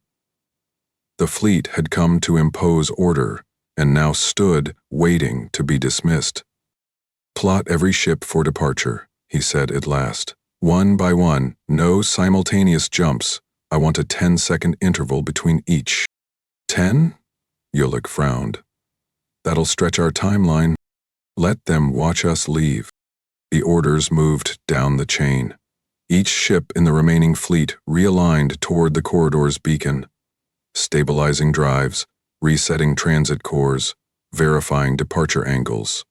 The fleet had come to impose order, and now stood, waiting to be dismissed. Plot every ship for departure, he said at last. One by one, no simultaneous jumps. I want a 10-second interval between each. 10? Ulick frowned. That'll stretch our timeline. Let them watch us leave. The orders moved down the chain. Each ship in the remaining fleet realigned toward the corridor's beacon, stabilizing drives, resetting transit cores, verifying departure angles.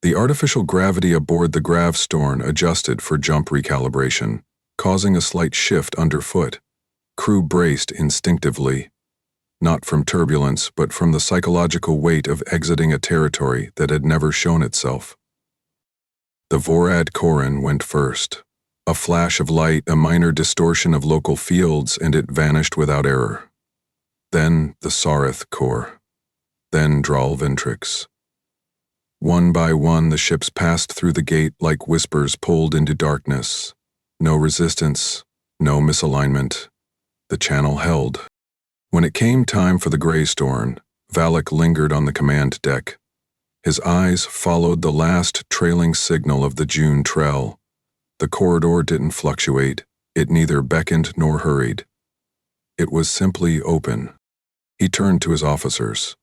The artificial gravity aboard the Gravstorn adjusted for jump recalibration, causing a slight shift underfoot. Crew braced instinctively, not from turbulence, but from the psychological weight of exiting a territory that had never shown itself. The Vorad Koran went first. A flash of light, a minor distortion of local fields, and it vanished without error. Then the Sarith Core. Then Dral Ventrix. One by one, the ships passed through the gate like whispers pulled into darkness. No resistance, no misalignment. The channel held. When it came time for the Greystorm, Valak lingered on the command deck. His eyes followed the last trailing signal of the June Trell. The corridor didn't fluctuate. It neither beckoned nor hurried. It was simply open. He turned to his officers.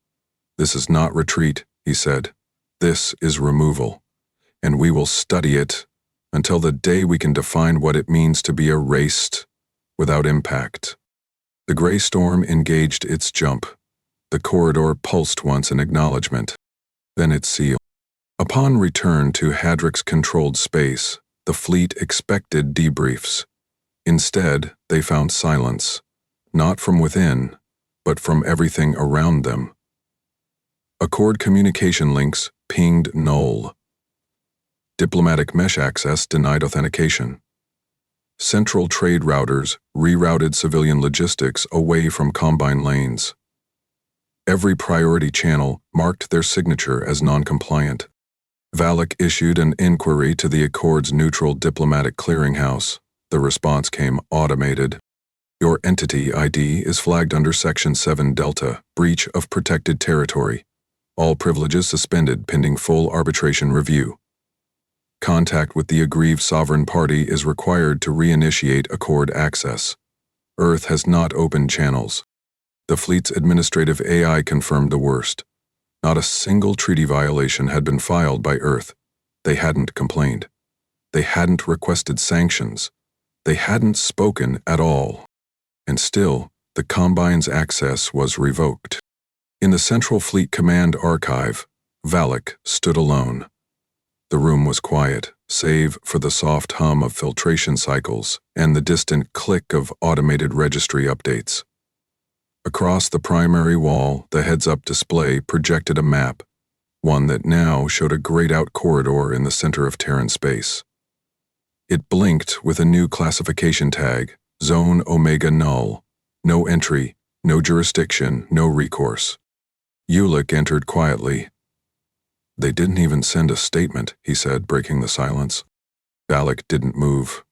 "This is not retreat," he said. "This is removal, and we will study it until the day we can define what it means to be erased without impact." The Greystorm engaged its jump. The corridor pulsed once in acknowledgement. Then it sealed. Upon return to Hadric's controlled space, the fleet expected debriefs. Instead, they found silence, not from within, but from everything around them. Accord communication links pinged null. Diplomatic mesh access denied authentication. Central trade routers rerouted civilian logistics away from Combine lanes. Every priority channel marked their signature as non-compliant. Valak issued an inquiry to the Accord's neutral diplomatic clearinghouse. The response came automated. "Your entity ID is flagged under Section 7 Delta, breach of protected territory. All privileges suspended pending full arbitration review. Contact with the aggrieved sovereign party is required to reinitiate Accord access. Earth has not opened channels." The fleet's administrative AI confirmed the worst. Not a single treaty violation had been filed by Earth. They hadn't complained. They hadn't requested sanctions. They hadn't spoken at all. And still, the Combine's access was revoked. In the Central Fleet Command archive, Valak stood alone. The room was quiet, save for the soft hum of filtration cycles and the distant click of automated registry updates. Across the primary wall, the heads-up display projected a map, one that now showed a grayed-out corridor in the center of Terran space. It blinked with a new classification tag, Zone Omega Null. No entry, no jurisdiction, no recourse. Ulick entered quietly. "They didn't even send a statement," he said, breaking the silence. Valak didn't move.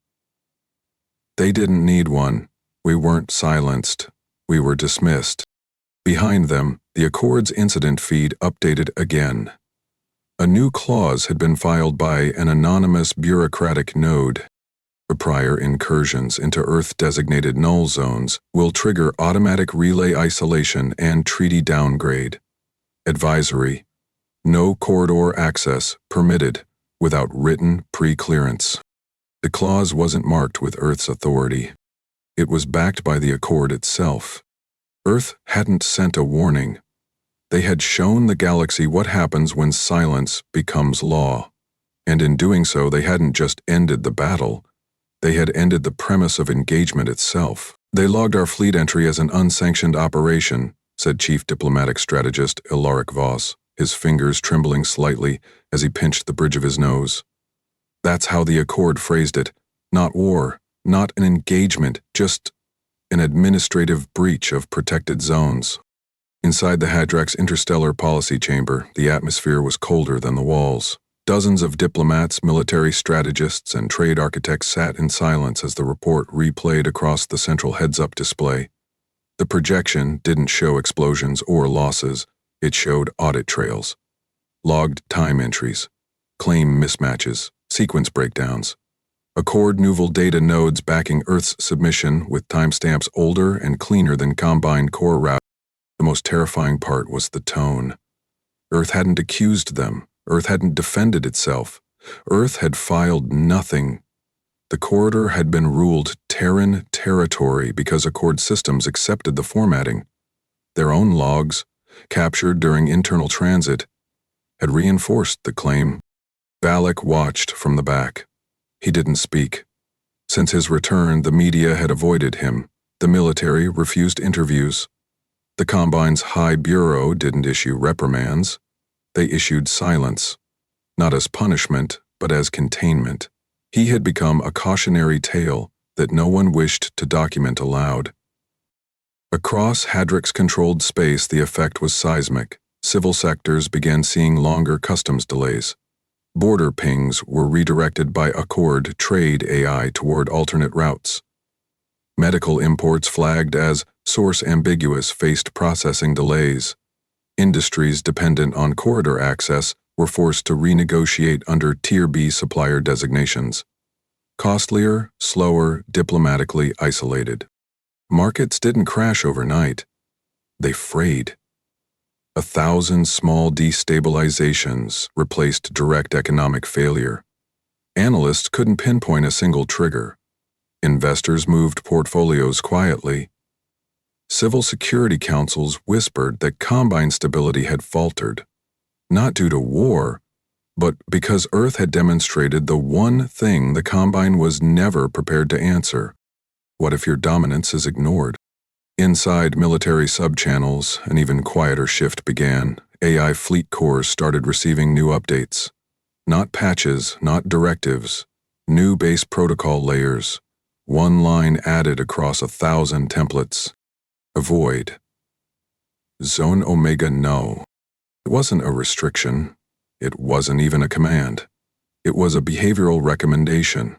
"They didn't need one. We weren't silenced. We were dismissed." Behind them, the Accord's incident feed updated again. A new clause had been filed by an anonymous bureaucratic node. The prior incursions into Earth-designated null zones will trigger automatic relay isolation and treaty downgrade. Advisory: no corridor access permitted without written pre-clearance. The clause wasn't marked with Earth's authority. It was backed by the Accord itself. Earth hadn't sent a warning. They had shown the galaxy what happens when silence becomes law. And in doing so, they hadn't just ended the battle. They had ended the premise of engagement itself. "They logged our fleet entry as an unsanctioned operation," said Chief Diplomatic Strategist Ilaric Voss, his fingers trembling slightly as he pinched the bridge of his nose. "That's how the Accord phrased it. Not war, not an engagement, just an administrative breach of protected zones." Inside the Hadrak's interstellar policy chamber, the atmosphere was colder than the walls. Dozens of diplomats, military strategists, and trade architects sat in silence as the report replayed across the central heads-up display. The projection didn't show explosions or losses. It showed audit trails, logged time entries, claim mismatches, sequence breakdowns. Accord Nouveau data nodes backing Earth's submission with timestamps older and cleaner than Combine core route. The most terrifying part was the tone. Earth hadn't accused them. Earth hadn't defended itself. Earth had filed nothing. The corridor had been ruled Terran territory because Accord systems accepted the formatting. Their own logs, captured during internal transit, had reinforced the claim. Valak watched from the back. He didn't speak. Since his return, the media had avoided him. The military refused interviews. The Combine's High Bureau didn't issue reprimands. They issued silence, not as punishment, but as containment. He had become a cautionary tale that no one wished to document aloud. Across Hadric's controlled space, the effect was seismic. Civil sectors began seeing longer customs delays. Border pings were redirected by Accord Trade AI toward alternate routes. Medical imports flagged as source ambiguous faced processing delays. Industries dependent on corridor access were forced to renegotiate under Tier B supplier designations. Costlier, slower, diplomatically isolated. Markets didn't crash overnight. They frayed. 1,000 small destabilizations replaced direct economic failure. Analysts couldn't pinpoint a single trigger. Investors moved portfolios quietly. Civil security councils whispered that combine stability had faltered, not due to war, but because Earth had demonstrated the one thing the combine was never prepared to answer. What if your dominance is ignored? Inside military subchannels, an even quieter shift began. AI fleet cores started receiving new updates. Not patches, not directives. New base protocol layers. One line added across 1,000 templates. Avoid. Zone Omega no. It wasn't a restriction. It wasn't even a command. It was a behavioral recommendation,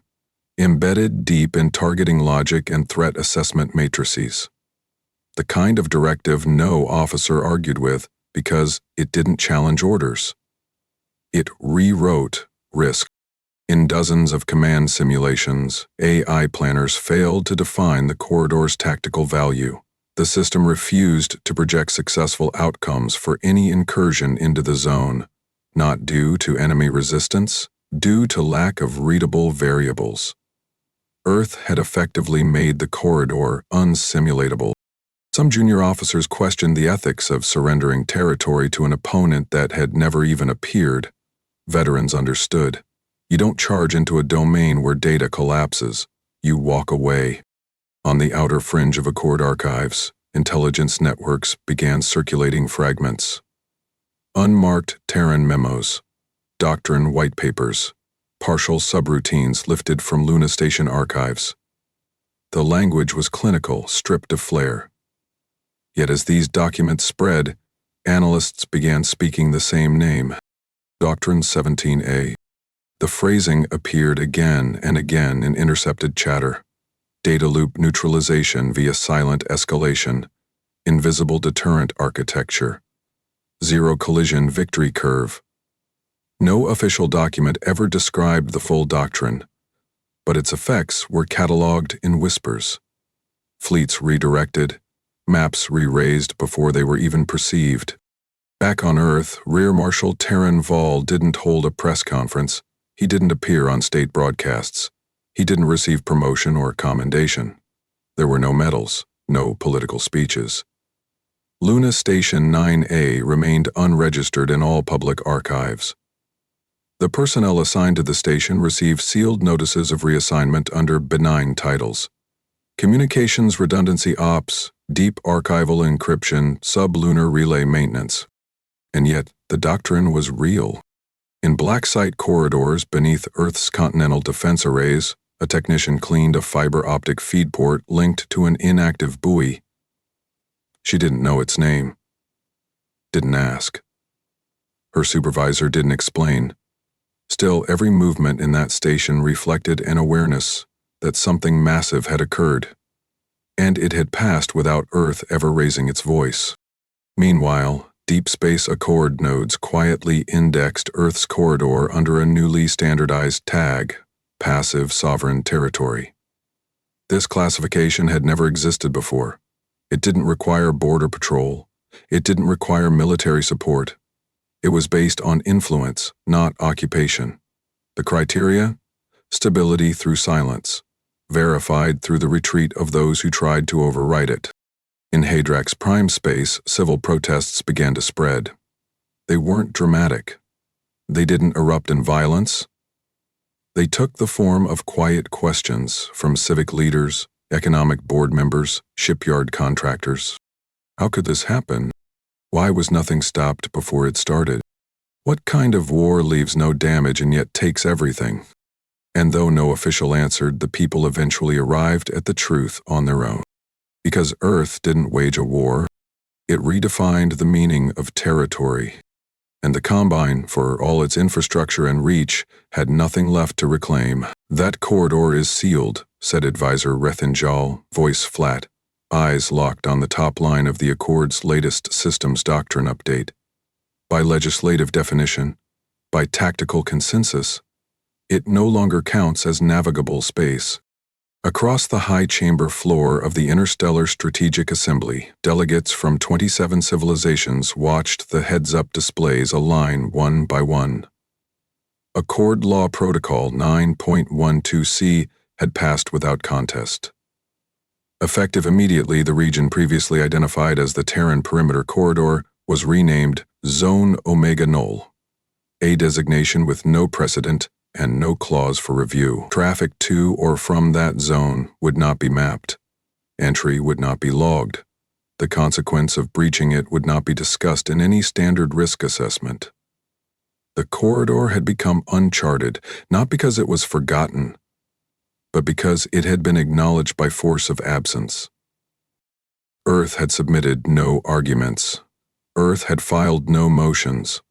embedded deep in targeting logic and threat assessment matrices. The kind of directive no officer argued with because it didn't challenge orders. It rewrote risk. In dozens of command simulations, AI planners failed to define the corridor's tactical value. The system refused to project successful outcomes for any incursion into the zone, not due to enemy resistance, due to lack of readable variables. Earth had effectively made the corridor unsimulatable. Some junior officers questioned the ethics of surrendering territory to an opponent that had never even appeared. Veterans understood. You don't charge into a domain where data collapses. You walk away. On the outer fringe of Accord archives, intelligence networks began circulating fragments. Unmarked Terran memos, doctrine white papers, partial subroutines lifted from Luna Station archives. The language was clinical, stripped of flair. Yet as these documents spread, analysts began speaking the same name, Doctrine 17A. The phrasing appeared again and again in intercepted chatter. Data loop neutralization via silent escalation, invisible deterrent architecture, zero collision victory curve. No official document ever described the full doctrine, but its effects were cataloged in whispers. Fleets redirected, maps re-raised before they were even perceived. Back on Earth, Rear Marshal Terran Vall didn't hold a press conference. He didn't appear on state broadcasts. He didn't receive promotion or commendation. There were no medals, no political speeches. Luna Station 9A remained unregistered in all public archives. The personnel assigned to the station received sealed notices of reassignment under benign titles. Communications Redundancy Ops, Deep Archival Encryption, Sub-Lunar Relay Maintenance. And yet, the doctrine was real. In black site corridors beneath Earth's continental defense arrays, a technician cleaned a fiber optic feed port linked to an inactive buoy. She didn't know its name. Didn't ask. Her supervisor didn't explain. Still, every movement in that station reflected an awareness that something massive had occurred, and it had passed without Earth ever raising its voice. Meanwhile, Deep Space Accord nodes quietly indexed Earth's corridor under a newly standardized tag, Passive Sovereign Territory. This classification had never existed before. It didn't require border patrol. It didn't require military support. It was based on influence, not occupation. The criteria? Stability through silence, verified through the retreat of those who tried to overwrite it. In Hadrax's prime space, civil protests began to spread. They weren't dramatic. They didn't erupt in violence. They took the form of quiet questions from civic leaders, economic board members, shipyard contractors. How could this happen? Why was nothing stopped before it started? What kind of war leaves no damage and yet takes everything? And though no official answered, the people eventually arrived at the truth on their own. Because Earth didn't wage a war, It redefined the meaning of territory. And the Combine, for all its infrastructure and reach, had nothing left to reclaim. "That corridor is sealed," said Advisor Rethinjal, voice flat, eyes locked on the top line of the Accord's latest systems doctrine update. "By legislative definition, by tactical consensus, it no longer counts as navigable space." Across the high chamber floor of the Interstellar Strategic Assembly, delegates from 27 civilizations watched the heads-up displays align one by one. Accord Law Protocol 9.12c had passed without contest. Effective immediately, the region previously identified as the Terran Perimeter Corridor was renamed Zone Omega Null, a designation with no precedent and no clause for review. Traffic to or from that zone would not be mapped. Entry would not be logged. The consequence of breaching it would not be discussed in any standard risk assessment. The corridor had become uncharted, not because it was forgotten, but because it had been acknowledged by force of absence. Earth had submitted no arguments. Earth had filed no motions.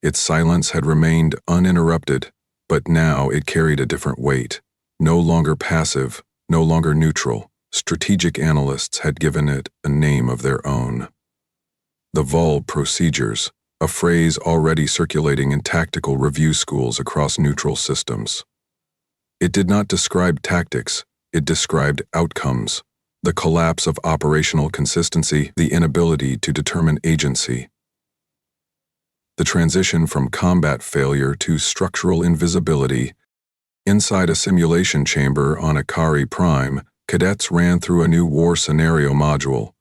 Its silence had remained uninterrupted, but now it carried a different weight. No longer passive, no longer neutral, strategic analysts had given it a name of their own. The Vol procedures, a phrase already circulating in tactical review schools across neutral systems. It did not describe tactics, it described outcomes, the collapse of operational consistency, the inability to determine agency. The transition from combat failure to structural invisibility. Inside a simulation chamber on Akari Prime, cadets ran through a new war scenario module.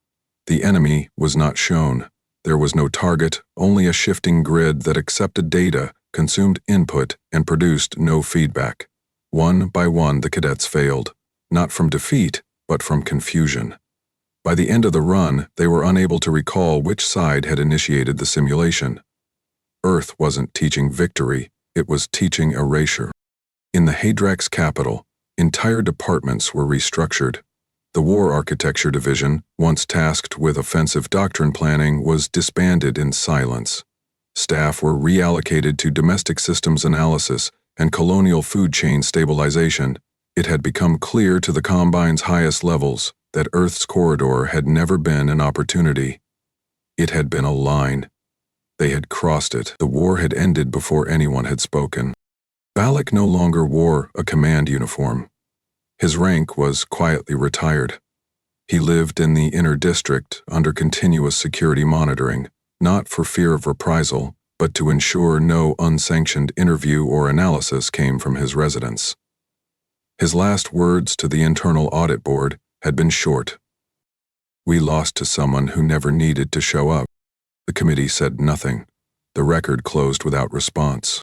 The enemy was not shown. There was no target, only a shifting grid that accepted data, consumed input, and produced no feedback. One by one, the cadets failed, not from defeat, but from confusion. By the end of the run, they were unable to recall which side had initiated the simulation. Earth wasn't teaching victory, it was teaching erasure. In the Hadrax capital, entire departments were restructured. The War Architecture Division, once tasked with offensive doctrine planning, was disbanded in silence. Staff were reallocated to domestic systems analysis and colonial food chain stabilization. It had become clear to the Combine's highest levels that Earth's corridor had never been an opportunity. It had been a line. They had crossed it. The war had ended before anyone had spoken. Balak no longer wore a command uniform. His rank was quietly retired. He lived in the inner district under continuous security monitoring, not for fear of reprisal, but to ensure no unsanctioned interview or analysis came from his residence. His last words to the Internal Audit Board had been short. "We lost to someone who never needed to show up." The committee said nothing. The record closed without response.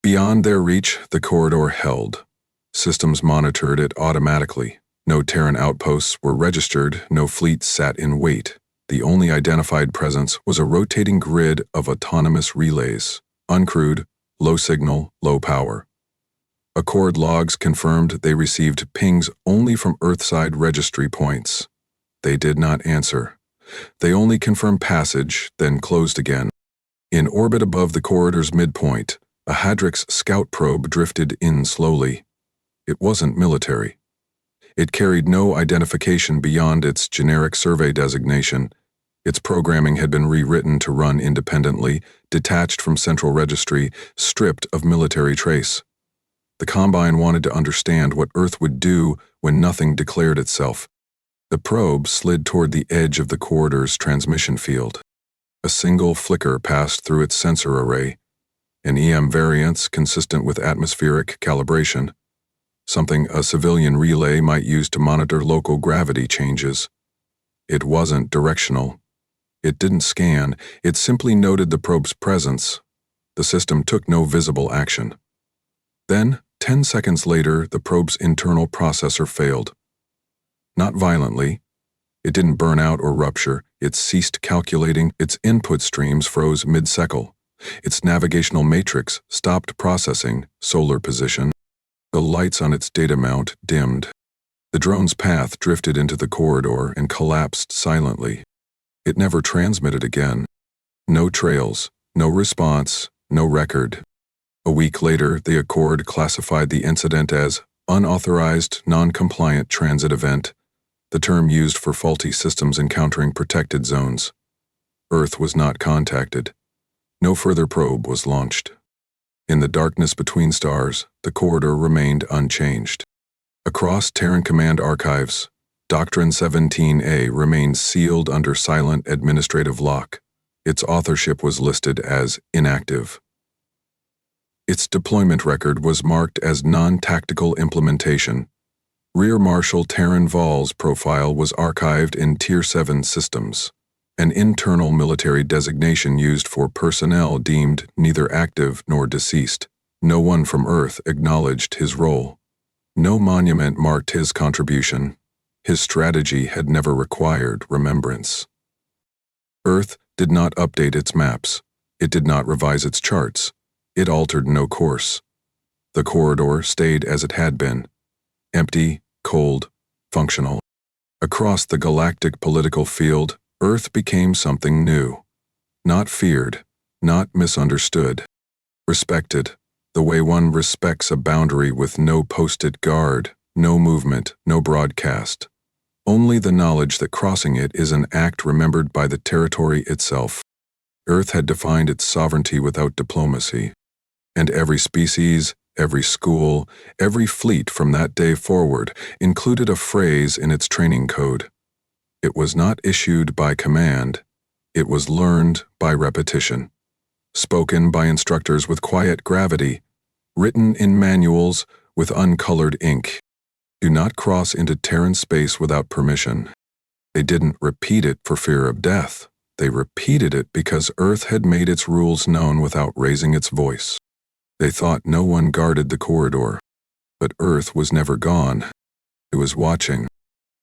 Beyond their reach, the corridor held. Systems monitored it automatically. No Terran outposts were registered, no fleets sat in wait. The only identified presence was a rotating grid of autonomous relays, uncrewed, low signal, low power. Accord logs confirmed they received pings only from Earthside registry points. They did not answer. They only confirmed passage, then closed again. In orbit above the corridor's midpoint, a Hadrix scout probe drifted in slowly. It wasn't military. It carried no identification beyond its generic survey designation. Its programming had been rewritten to run independently, detached from central registry, stripped of military trace. The Combine wanted to understand what Earth would do when nothing declared itself. The probe slid toward the edge of the corridor's transmission field. A single flicker passed through its sensor array, an EM variance consistent with atmospheric calibration, something a civilian relay might use to monitor local gravity changes. It wasn't directional. It didn't scan, it simply noted the probe's presence. The system took no visible action. Then, 10 seconds later, the probe's internal processor failed. Not violently. It didn't burn out or rupture. It ceased calculating. Its input streams froze mid-second. Its navigational matrix stopped processing solar position. The lights on its data mount dimmed. The drone's path drifted into the corridor and collapsed silently. It never transmitted again. No trails, no response, no record. A week later, the Accord classified the incident as unauthorized, non-compliant transit event, the term used for faulty systems encountering protected zones. Earth was not contacted. No further probe was launched. In the darkness between stars, the corridor remained unchanged. Across Terran Command archives, Doctrine 17A remained sealed under silent administrative lock. Its authorship was listed as inactive. Its deployment record was marked as non-tactical implementation. Rear Marshal Terran Val's profile was archived in Tier 7 systems, an internal military designation used for personnel deemed neither active nor deceased. No one from Earth acknowledged his role. No monument marked his contribution. His strategy had never required remembrance. Earth did not update its maps. It did not revise its charts. It altered no course. The corridor stayed as it had been, empty, cold, functional. Across the galactic political field, Earth became something new. Not feared, not misunderstood. Respected, the way one respects a boundary with no posted guard, no movement, no broadcast. Only the knowledge that crossing it is an act remembered by the territory itself. Earth had defined its sovereignty without diplomacy. And every species, every school, every fleet from that day forward included a phrase in its training code. It was not issued by command. It was learned by repetition. Spoken by instructors with quiet gravity. Written in manuals with uncolored ink. Do not cross into Terran space without permission. They didn't repeat it for fear of death. They repeated it because Earth had made its rules known without raising its voice. They thought no one guarded the corridor. But Earth was never gone. It was watching.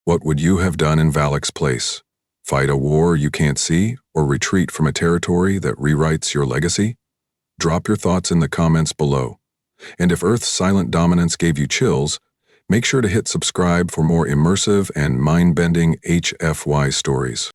What would you have done in Valak's place? Fight a war you can't see, or retreat from a territory that rewrites your legacy? Drop your thoughts in the comments below. And if Earth's silent dominance gave you chills, make sure to hit subscribe for more immersive and mind-bending HFY stories.